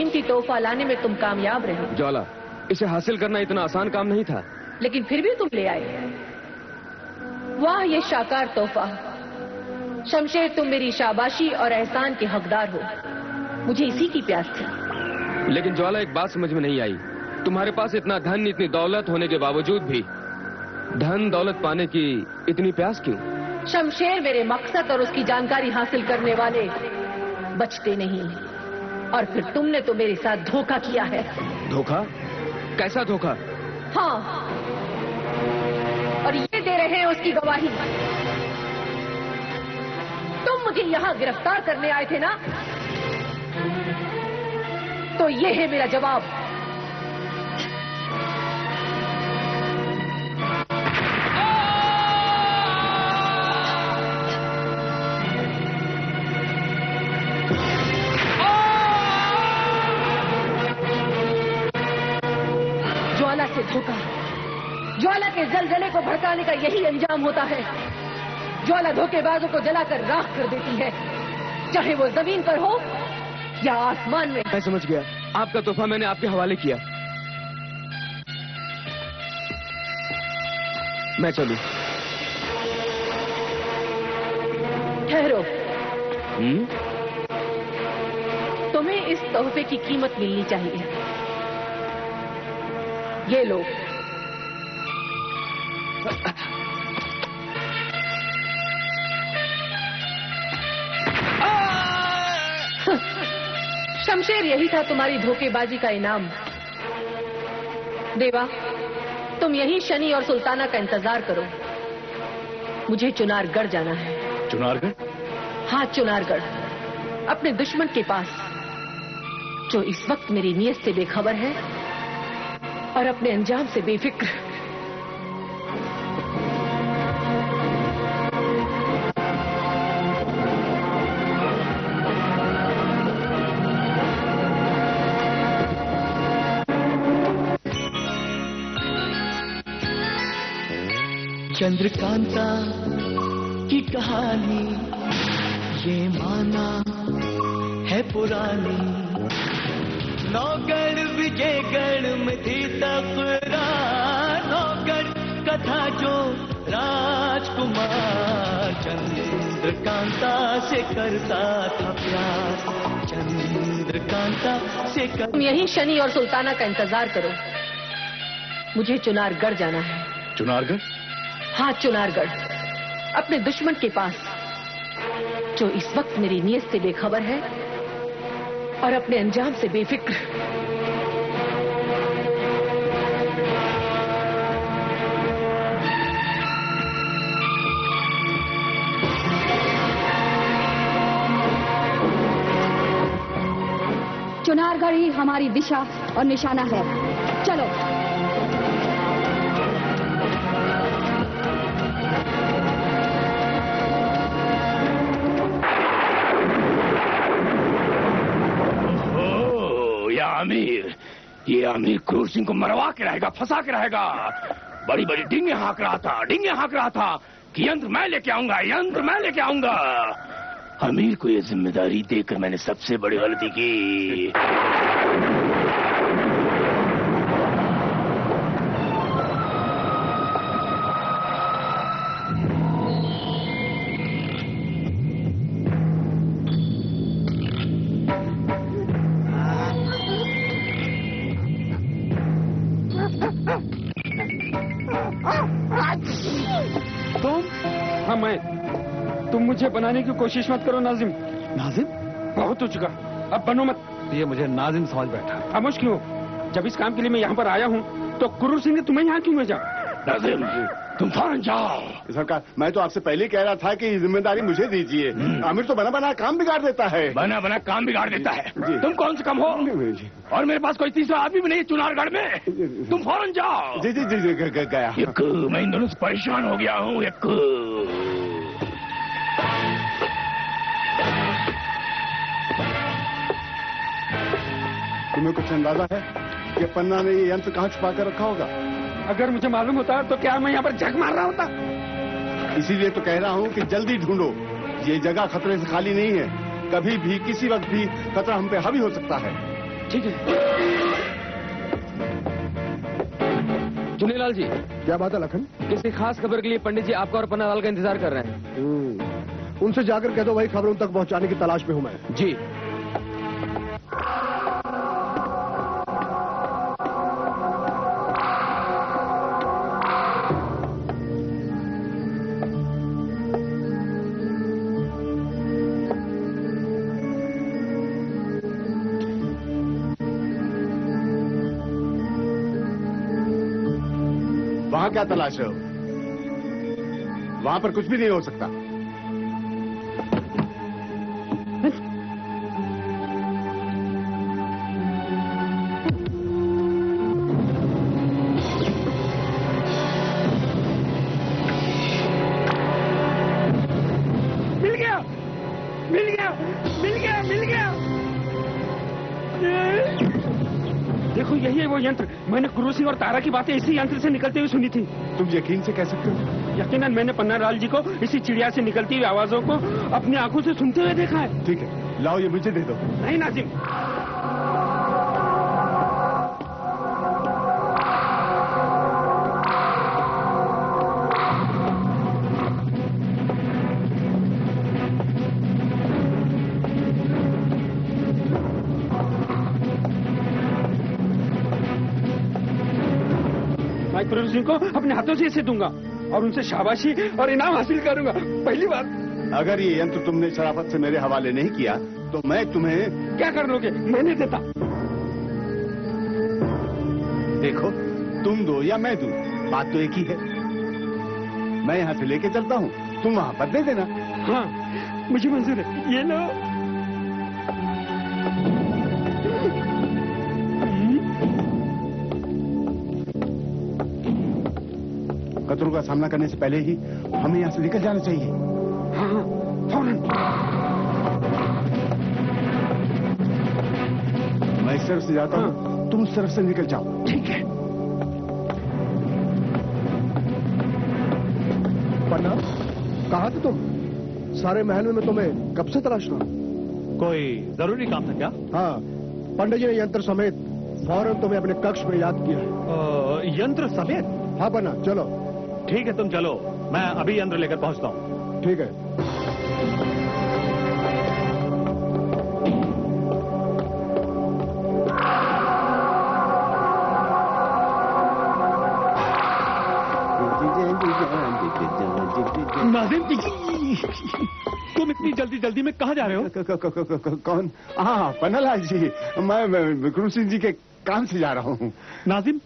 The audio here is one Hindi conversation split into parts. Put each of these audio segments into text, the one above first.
कीमती तोहफा लाने में तुम कामयाब रहे। ज्वाला, इसे हासिल करना इतना आसान काम नहीं था। लेकिन फिर भी तुम ले आए। वाह, ये शाकार तोहफा। शमशेर, तुम मेरी शाबाशी और एहसान के हकदार हो। मुझे इसी की प्यास थी। लेकिन ज्वाला, एक बात समझ में नहीं आई। तुम्हारे पास इतना धन, इतनी दौलत होने के बावजूद भी धन दौलत पाने की इतनी प्यास क्यों? शमशेर, मेरे मकसद और उसकी जानकारी हासिल करने वाले बचते नहीं। और फिर तुमने तो मेरे साथ धोखा किया है। धोखा? कैसा धोखा? हाँ, और ये दे रहे हैं उसकी गवाही। तुम मुझे यहाँ गिरफ्तार करने आए थे ना, तो ये है मेरा जवाब। ज्वाला से धोखा, ज्वाला के जलजले को भड़काने का यही अंजाम होता है। ज्वाला धोखेबाजों को जलाकर राख कर देती है, चाहे वो जमीन पर हो या आसमान में। मैं समझ गया। आपका तोहफा मैंने आपके हवाले किया। मैं चलूं? ठहरो। तुम्हें इस तोहफे की कीमत मिलनी चाहिए। ये लो। शमशेर, यही था तुम्हारी धोखेबाजी का इनाम। देवा, तुम यही शनि और सुल्ताना का इंतजार करो। मुझे चुनारगढ़ जाना है। चुनारगढ़? हाँ, चुनारगढ़, अपने दुश्मन के पास, जो इस वक्त मेरी नीयत से बेखबर है और अपने अंजाम से बेफिक्र। चंद्रकांता की कहानी ये माना है पुरानी। नौगढ़ विजयगढ़ में थी तकरार, नौगढ़ कथा जो राजकुमार चंद्रकांता से करता था प्यार, चंद्रकांता से कर। तुम यही शनि और सुल्ताना का इंतजार करो। मुझे चुनारगढ़ जाना है। चुनारगढ़? हाँ, चुनारगढ़, अपने दुश्मन के पास, जो इस वक्त मेरी नीयत से बेखबर है और अपने अंजाम से बेफिक्र। चुनारगढ़ ही हमारी दिशा और निशाना है। चलो। ये अमीर क्रूर सिंह को मरवा के रहेगा, फंसा के रहेगा। बड़ी बड़ी डींगे हाँक रहा था कि यंत्र मैं लेके आऊंगा, यंत्र मैं लेके आऊंगा। अमीर को ये जिम्मेदारी देकर मैंने सबसे बड़ी गलती की। तुम मुझे बनाने की कोशिश मत करो नाजिम। नाजिम? बहुत हो चुका, अब बनो मत। ये मुझे नाजिम समझ बैठा। खामोश क्यों? जब इस काम के लिए मैं यहाँ पर आया हूँ तो क्रूर सिंह ने तुम्हें यहाँ क्यों भेजा? नाजिम, तुम फौरन जाओ। सरकार, मैं तो आपसे पहले कह रहा था कि ये जिम्मेदारी मुझे दीजिए। आमिर तो बना बना काम बिगाड़ देता है। बना बना काम बिगाड़ देता है। तुम कौन से कम हो? और मेरे पास कोई तीसरा आदमी भी नहीं चुनारगढ़ में। तुम फौरन जाओ। जी जी जी गया। मैं इन दोनों से परेशान हो गया हूँ। तुम्हें कुछ अंदाजा है कि पन्ना ने ये यंत्र कहाँ छुपा कर रखा होगा? अगर मुझे मालूम होता तो क्या मैं यहाँ पर झक मार रहा होता? इसीलिए तो कह रहा हूँ कि जल्दी ढूंढो। ये जगह खतरे से खाली नहीं है। कभी भी किसी वक्त भी खतरा हम पे हावी हो सकता है। ठीक है। चुनीलाल जी, क्या बात है लखन? किसी खास खबर के लिए पंडित जी आपका और पन्नालाल का इंतजार कर रहे हैं। उनसे जाकर कह दो वही खबर उन तक पहुंचाने की तलाश में हूं मैं। जी। वहां क्या तलाश रहे हो? वहां पर कुछ भी नहीं हो सकता। मिल गया, मिल गया, मिल गया, मिल गया। देखो यही है वो यंत्र। मैंने क्रूसी और तारा की बातें इसी यंत्र से निकलते हुए सुनी थी। तुम यकीन से कह सकते हो? यकीनन मैंने पन्नालाल जी को इसी चिड़िया से निकलती हुई आवाजों को अपनी आंखों से सुनते हुए देखा है। ठीक है, लाओ ये मुझे दे दो। नहीं नाजिम, मैं क्रूसी को अपने हाथों से इसे दूंगा और उनसे शाबाशी और इनाम हासिल करूंगा। पहली बात। अगर ये यंत्र तुमने शराफत से मेरे हवाले नहीं किया तो मैं तुम्हें... क्या कर लोगे? मैं नहीं देता। देखो, तुम दो या मैं दूं, बात तो एक ही है। मैं यहाँ से लेके चलता हूँ, तुम वहाँ पर दे देना। हाँ, मुझे मंजूर है। ये लो। खतरों का सामना करने से पहले ही हमें यहाँ से निकल जाना चाहिए। हाँ, फौरन। मैं इस तरफ से जाता हूँ, तुम उस तरफ से निकल जाओ। ठीक है। पन्ना, कहाँ थे तुम? सारे महल में मैं तुम्हें कब से तलाश रहा हूँ। कोई जरूरी काम था क्या? हाँ, पंडित जी ने यंत्र समेत फौरन तुम्हें अपने कक्ष में याद किया है। यंत्र समेत? हाँ पन्ना, चलो। ठीक है, तुम चलो, मैं अभी यंत्र लेकर पहुंचता हूँ। ठीक है। नाजिम, तुम इतनी जल्दी जल्दी में कहाँ जा रहे हो? कौन? हाँ, पन्नालाल जी, मैं गुरु सिंह जी के काम से जा रहा हूँ। नाजिम,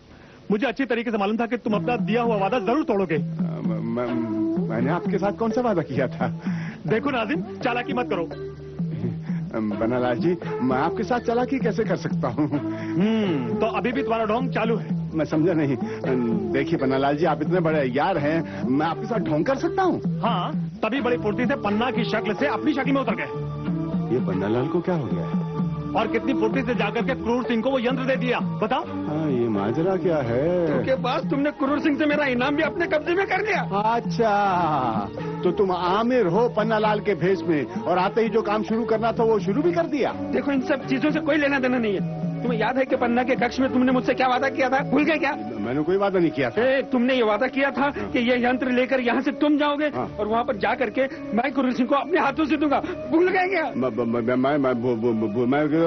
मुझे अच्छी तरीके से मालूम था कि तुम अपना दिया हुआ वादा जरूर तोड़ोगे। मैंने आपके साथ कौन सा वादा किया था? देखो नाजिम, चालाकी मत करो। पन्नालाल जी, मैं आपके साथ चालाकी कैसे कर सकता हूँ? तो अभी भी तुम्हारा ढोंग चालू है। मैं समझा नहीं। देखिए पन्नालाल जी, आप इतने बड़े यार हैं, मैं आपके साथ ढोंग कर सकता हूँ? हाँ, तभी बड़ी फुर्ती से पन्ना की शक्ल से अपनी शक्ल में उतर गए। ये पन्नालाल को क्या हो गया है? और कितनी फुर्ती से जाकर के क्रूर सिंह को वो यंत्र दे दिया, बताओ। हाँ, ये माजरा क्या है? उसके बाद तुमने क्रूर सिंह से मेरा इनाम भी अपने कब्जे में कर लिया। अच्छा, तो तुम आमिर हो पन्नालाल के भेष में, और आते ही जो काम शुरू करना था वो शुरू भी कर दिया। देखो, इन सब चीजों से कोई लेना देना नहीं है। तुम्हें याद है कि पन्ना के कक्ष में तुमने मुझसे क्या वादा किया था? भूल गए क्या? मैंने कोई वादा नहीं किया था। तुमने ये वादा किया था कि ये यंत्र लेकर यहाँ से तुम जाओगे और वहाँ पर जा करके मैं क्रूर सिंह को अपने हाथों से दूंगा। भूल गए क्या? मैं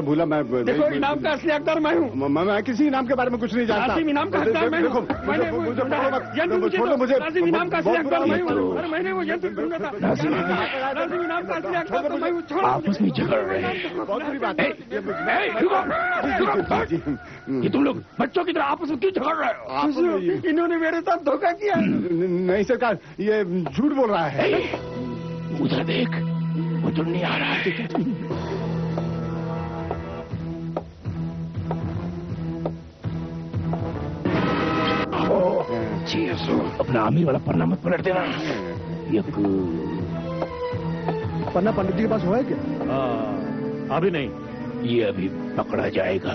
भूला। मैं देखो, इनाम का असली हकदार मैं हूँ। मैं किसी इनाम के बारे में कुछ नहीं जानता। इनाम का हकदार मैं हूँ। इनाम का असली हकदार मैं हूँ। अरे मैंने वो यंत्र ढूंढा था। इनाम का असली हकदार तो मैं हूँ। आपस में झगड़ रहे हैं। बहुत बुरी बात है। ये तुम लोग बच्चों की तरह आपस में क्यों झगड़ रहे हो? इन्होंने मेरे साथ धोखा किया। नहीं सरकार, ये झूठ बोल रहा है। उधर देख, वो चुन्नी आ रहा है। अपना आमिर वाला पन्ना मत पलट देना। पन्ना पंडित जी के पास हुआ है क्या? अभी नहीं। ये अभी पकड़ा जाएगा।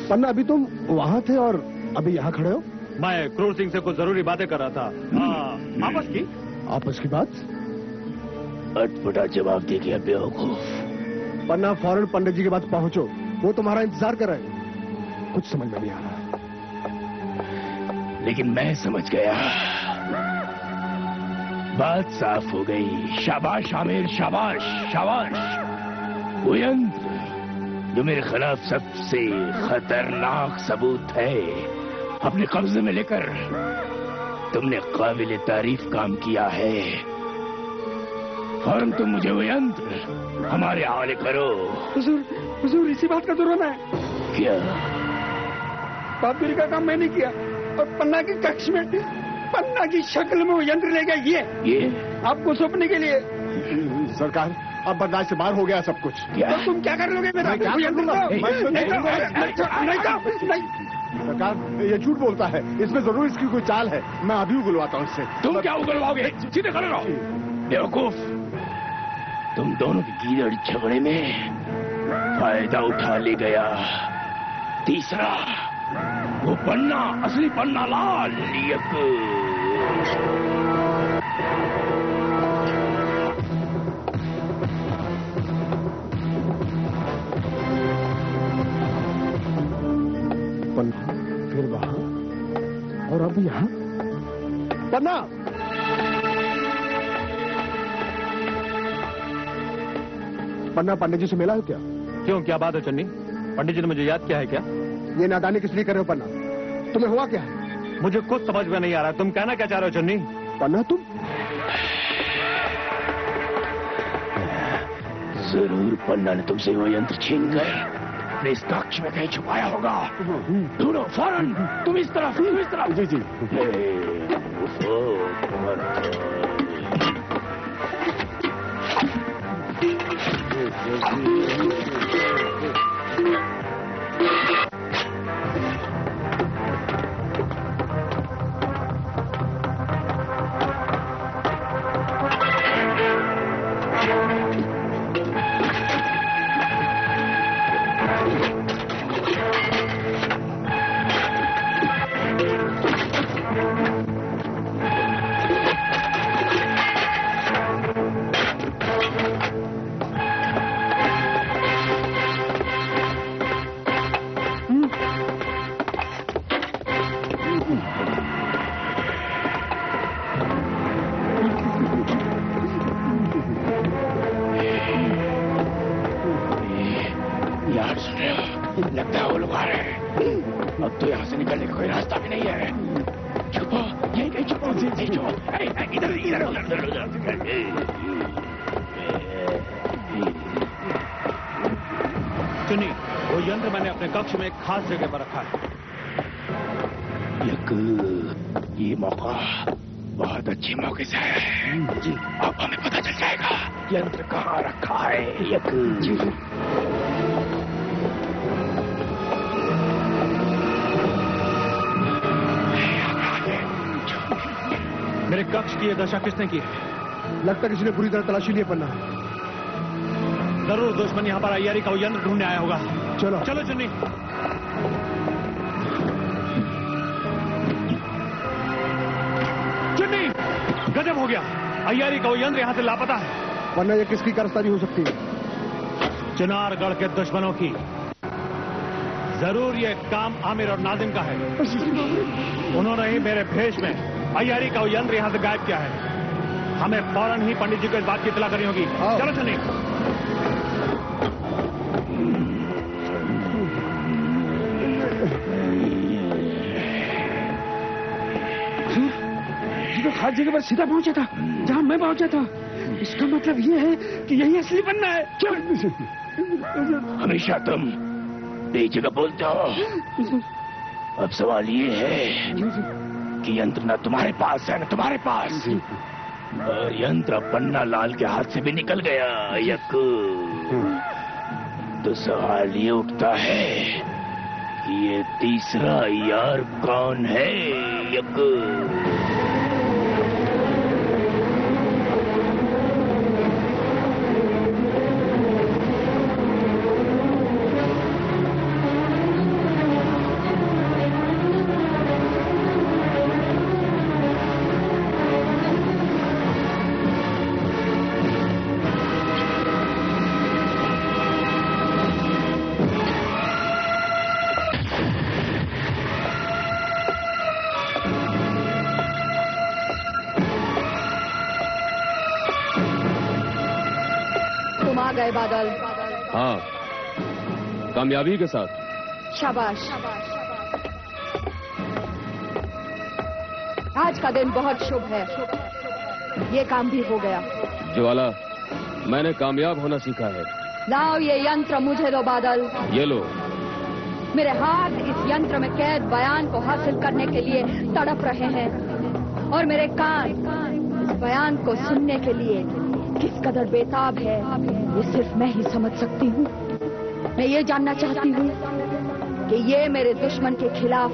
पन्ना, अभी तुम वहाँ थे और अभी यहाँ खड़े हो? मैं क्रूर सिंह से कुछ जरूरी बातें कर रहा था। आपस की? आपस की बात? अटपटा जवाब दे दिया बेवकूफ। पन्ना, फौरन पंडित जी के पास पहुँचो वो तुम्हारा इंतजार कर रहे हैं। कुछ समझ में नहीं आ रहा है। लेकिन मैं समझ गया। बात साफ हो गई। शाबाश आमिर, शाबाश शाबाश। वो यंत्र जो मेरे खिलाफ सबसे खतरनाक सबूत है, अपने कब्जे में लेकर तुमने काबिल तारीफ काम किया है। फौरन तुम मुझे वो यंत्र हमारे हवाले करो। हुजूर इसी बात का जुर्म है। क्या? बाबरी का काम मैंने किया और पन्ना के कक्ष में पन्ना की शक्ल में वो यंत्र ले गया। ये आपको सौंपने के लिए। सरकार, अब बर्दाश्त से बाहर हो गया सब कुछ। क्या? तो तुम क्या कर लोगे मेरा? मैं क्या वो यंत्र करूंगा? नहीं, सरकार, ये झूठ बोलता है। इसमें जरूर इसकी कोई चाल है। मैं अभी उगलवाता हूँ इससे। तुम क्या उगलवाओगे? सीधे खड़े रहो। बेवकूफ, तुम दोनों के गीदड़ झगड़े में फायदा उठा ले गया। तीसरा, वो पन्ना, असली पन्ना लाल। पन्ना, फिर वहां और अब यहाँ। पन्ना, पन्ना पंडित जी से मिला है क्या? क्यों, क्या बात है चन्नी? पंडित जी ने मुझे याद किया है क्या? ये नादानी किस लिए कर रहे हो पन्ना? तुम्हें हुआ क्या है? मुझे कुछ समझ में नहीं आ रहा। तुम कहना क्या चाह रहे हो चन्नी? पन्ना, तुम जरूर पन्ना ने तुमसे वो यंत्र छीन कर अपने इस कक्ष में कहीं छुपाया होगा। ढूंढो फौरन। तुम इस तरफ, तुम इस तरफ। जी जी। लगता है वो लोग आ रहे हैं। अब तो यहाँ से निकलने का कोई रास्ता भी नहीं है। छुपो, यहीं कहीं छुपो। छुपो, इधर इधर उधर उधर। चुनी, वो यंत्र मैंने अपने कक्ष में एक खास जगह पर रखा है। ये मौका बहुत अच्छे मौके से है। जी, अब हमें पता चल जाएगा यंत्र कहाँ रखा है। जी। मेरे कक्ष की ये दशा किसने की? लगता है किसी ने पूरी तरह तलाशी लिए पन्ना। जरूर दुश्मन यहाँ पर अय्यारी का वो यंत्र ढूंढने आया होगा। चलो चलो चुन्नी। चुन्नी, गजब हो गया। अय्यारी का वो यंत्र यहाँ से लापता है। पन्ना, ये किसकी कारस्तानी हो सकती है? चिनारगढ़ के दुश्मनों की। जरूर ये काम आमिर और नाजिम का है। उन्होंने ही मेरे भेष में अय्यारी का वो यंत्र यहाँ से गायब किया है। हमें फौरन ही पंडित जी को इस बात की इत्तला करनी होगी। चलो चलिए। ये तो खास जगह पर सीधा पहुंचा था जहां मैं पहुंचा था। इसका मतलब ये है कि यही असली पन्ना है। हमेशा तुम एक जगह बोलते हो। अब सवाल ये है कि यंत्र न तुम्हारे पास है न तुम्हारे पास, और यंत्र पन्ना लाल के हाथ से भी निकल गया। तो सवाल ये उठता है कि ये तीसरा यार कौन है? बादल। हाँ, कामयाबी के साथ। शाबाश। आज का दिन बहुत शुभ है, ये काम भी हो गया। ज्वाला, मैंने कामयाब होना सीखा है। लाओ ये यंत्र मुझे दो बादल। ये लो। मेरे हाथ इस यंत्र में कैद बयान को हासिल करने के लिए तड़प रहे हैं और मेरे कान इस बयान को सुनने के लिए किस कदर बेताब है, ये सिर्फ मैं ही समझ सकती हूँ। मैं ये जानना चाहती हूँ कि ये मेरे दुश्मन के खिलाफ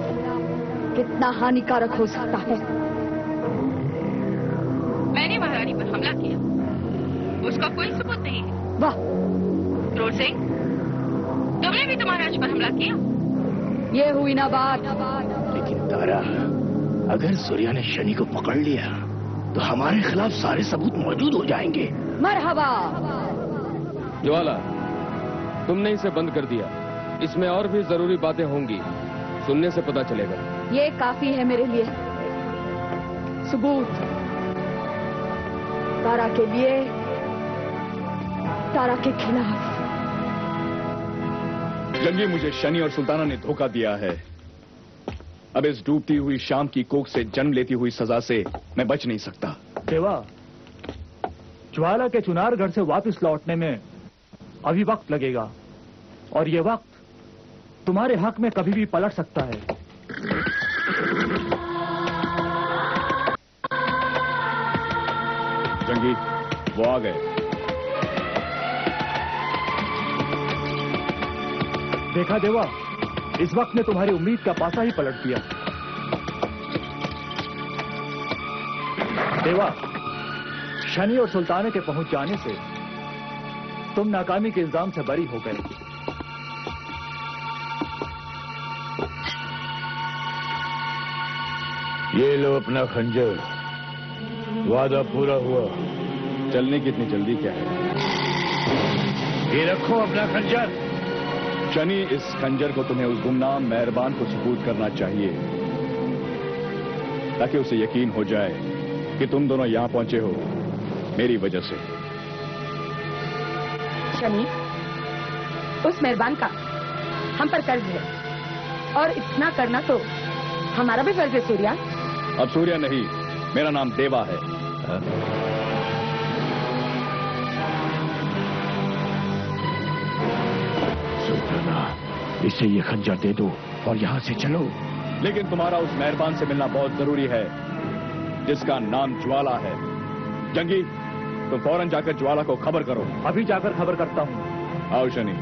कितना हानिकारक हो सकता है। मैंने महारानी पर हमला किया, उसका कोई सबूत नहीं है। वाह क्रूर सिंह, तुमने भी तो महाराज पर हमला किया। ये हुई ना बात। लेकिन तारा, अगर सूर्या ने शनि को पकड़ लिया तो हमारे खिलाफ सारे सबूत मौजूद हो जाएंगे। मरहबा। ज्वाला, तुमने इसे बंद कर दिया, इसमें और भी जरूरी बातें होंगी, सुनने से पता चलेगा। ये काफी है मेरे लिए। सबूत तारा के लिए, तारा के खिलाफ। जंगी, मुझे शनि और सुल्ताना ने धोखा दिया है। अब इस डूबती हुई शाम की कोख से जन्म लेती हुई सजा से मैं बच नहीं सकता। देवा, ज्वाला के चुनारगढ़ से वापस लौटने में अभी वक्त लगेगा और ये वक्त तुम्हारे हक में कभी भी पलट सकता है। जंगी, वो आ गए। देखा देवा, इस वक्त ने तुम्हारी उम्मीद का पासा ही पलट दिया। देवा, शनि और सुल्ताने के पहुंच जाने से तुम नाकामी के इल्जाम से बरी हो गए। ये लो अपना खंजर, वादा पूरा हुआ। चलने की इतनी जल्दी क्या है? ये रखो अपना खंजर। शनि, इस खंजर को तुम्हें उस गुमनाम मेहरबान को सुपुर्द करना चाहिए ताकि उसे यकीन हो जाए कि तुम दोनों यहां पहुंचे हो मेरी वजह से। शनि, उस मेहरबान का हम पर कर्ज है और इतना करना तो हमारा भी फर्ज है। सूर्या, अब सूर्या नहीं, मेरा नाम देवा है। सुल्ताना, इसे ये खंजर दे दो और यहाँ से चलो। लेकिन तुम्हारा उस मेहरबान से मिलना बहुत जरूरी है जिसका नाम ज्वाला है। जंगी, तुम फौरन जाकर ज्वाला को खबर करो। अभी जाकर खबर करता हूं। आओ शनि।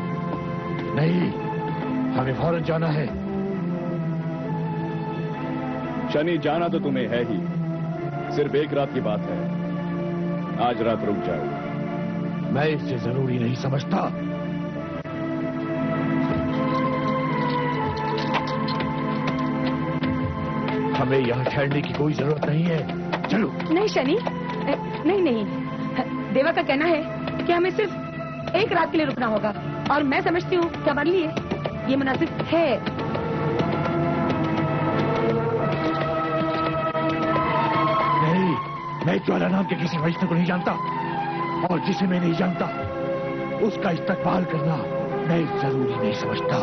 नहीं, हमें फौरन जाना है। शनि, जाना तो तुम्हें है ही, सिर्फ एक रात की बात है। आज रात रुक जाओ। मैं इसे जरूरी नहीं समझता। हमें यहाँ ठहरने की कोई जरूरत नहीं है, चलो। नहीं शनि, नहीं नहीं, देवा का कहना है कि हमें सिर्फ एक रात के लिए रुकना होगा और मैं समझती हूँ कि हमारे लिए ये मुनासिब है। नहीं, मैं ज्वाला नाम के किसी फरिश्ते को नहीं जानता और जिसे मैं नहीं जानता उसका इस्तकबाल करना मैं जरूरी नहीं समझता।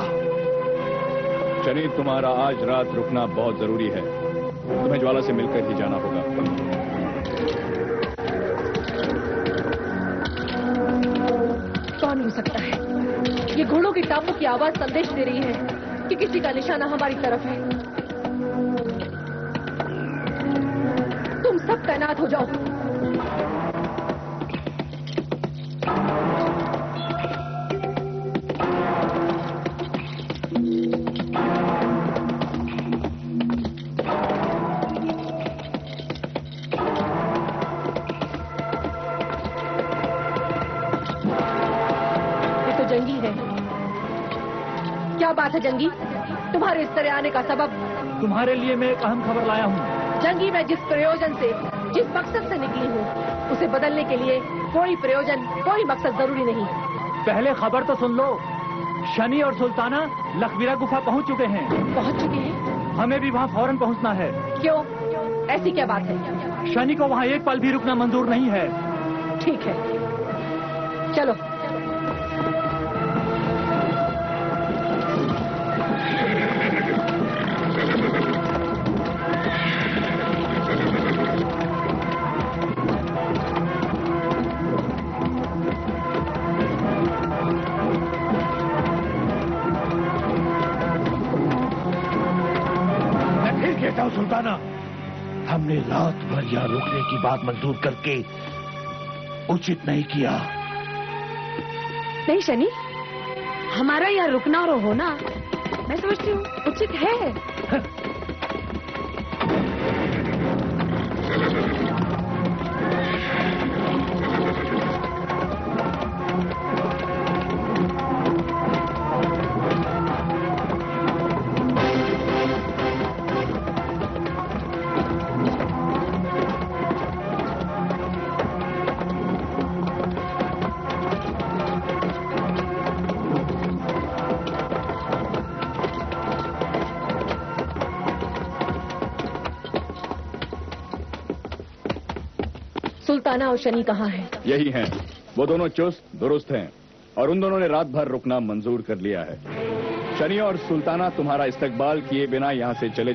शनि, तुम्हारा आज रात रुकना बहुत जरूरी है। तुम्हें ज्वाला से मिलकर ही जाना होगा। कौन हो सकता है? ये घोड़ों की टापों की आवाज संदेश दे रही है कि किसी का निशाना हमारी तरफ है। तुम सब तैनात हो जाओ। जंगी है। क्या बात है जंगी, तुम्हारे इस तरह आने का सबब? तुम्हारे लिए मैं एक अहम खबर लाया हूँ। जंगी, मैं जिस प्रयोजन से, जिस मकसद से निकली हूँ उसे बदलने के लिए कोई प्रयोजन, कोई मकसद जरूरी नहीं। पहले खबर तो सुन लो। शनि और सुल्ताना लखवीरा गुफा पहुँच चुके हैं। पहुँच चुके हैं? हमें भी वहाँ फौरन पहुँचना है। क्यों, ऐसी क्या बात है? शनि को वहाँ एक पल भी रुकना मंजूर नहीं है। ठीक है, चलो। कहता हूँ सुल्ताना, हमने रात भर यहाँ रुकने की बात मंजूर करके उचित नहीं किया। नहीं शनि, हमारा यहाँ रुकना और होना मैं समझती हूँ उचित है। सुल्ताना और शनि कहाँ है? यही हैं। वो दोनों चुस्त दुरुस्त हैं और उन दोनों ने रात भर रुकना मंजूर कर लिया है। शनि और सुल्ताना तुम्हारा इस्तकबाल किए बिना यहाँ से चले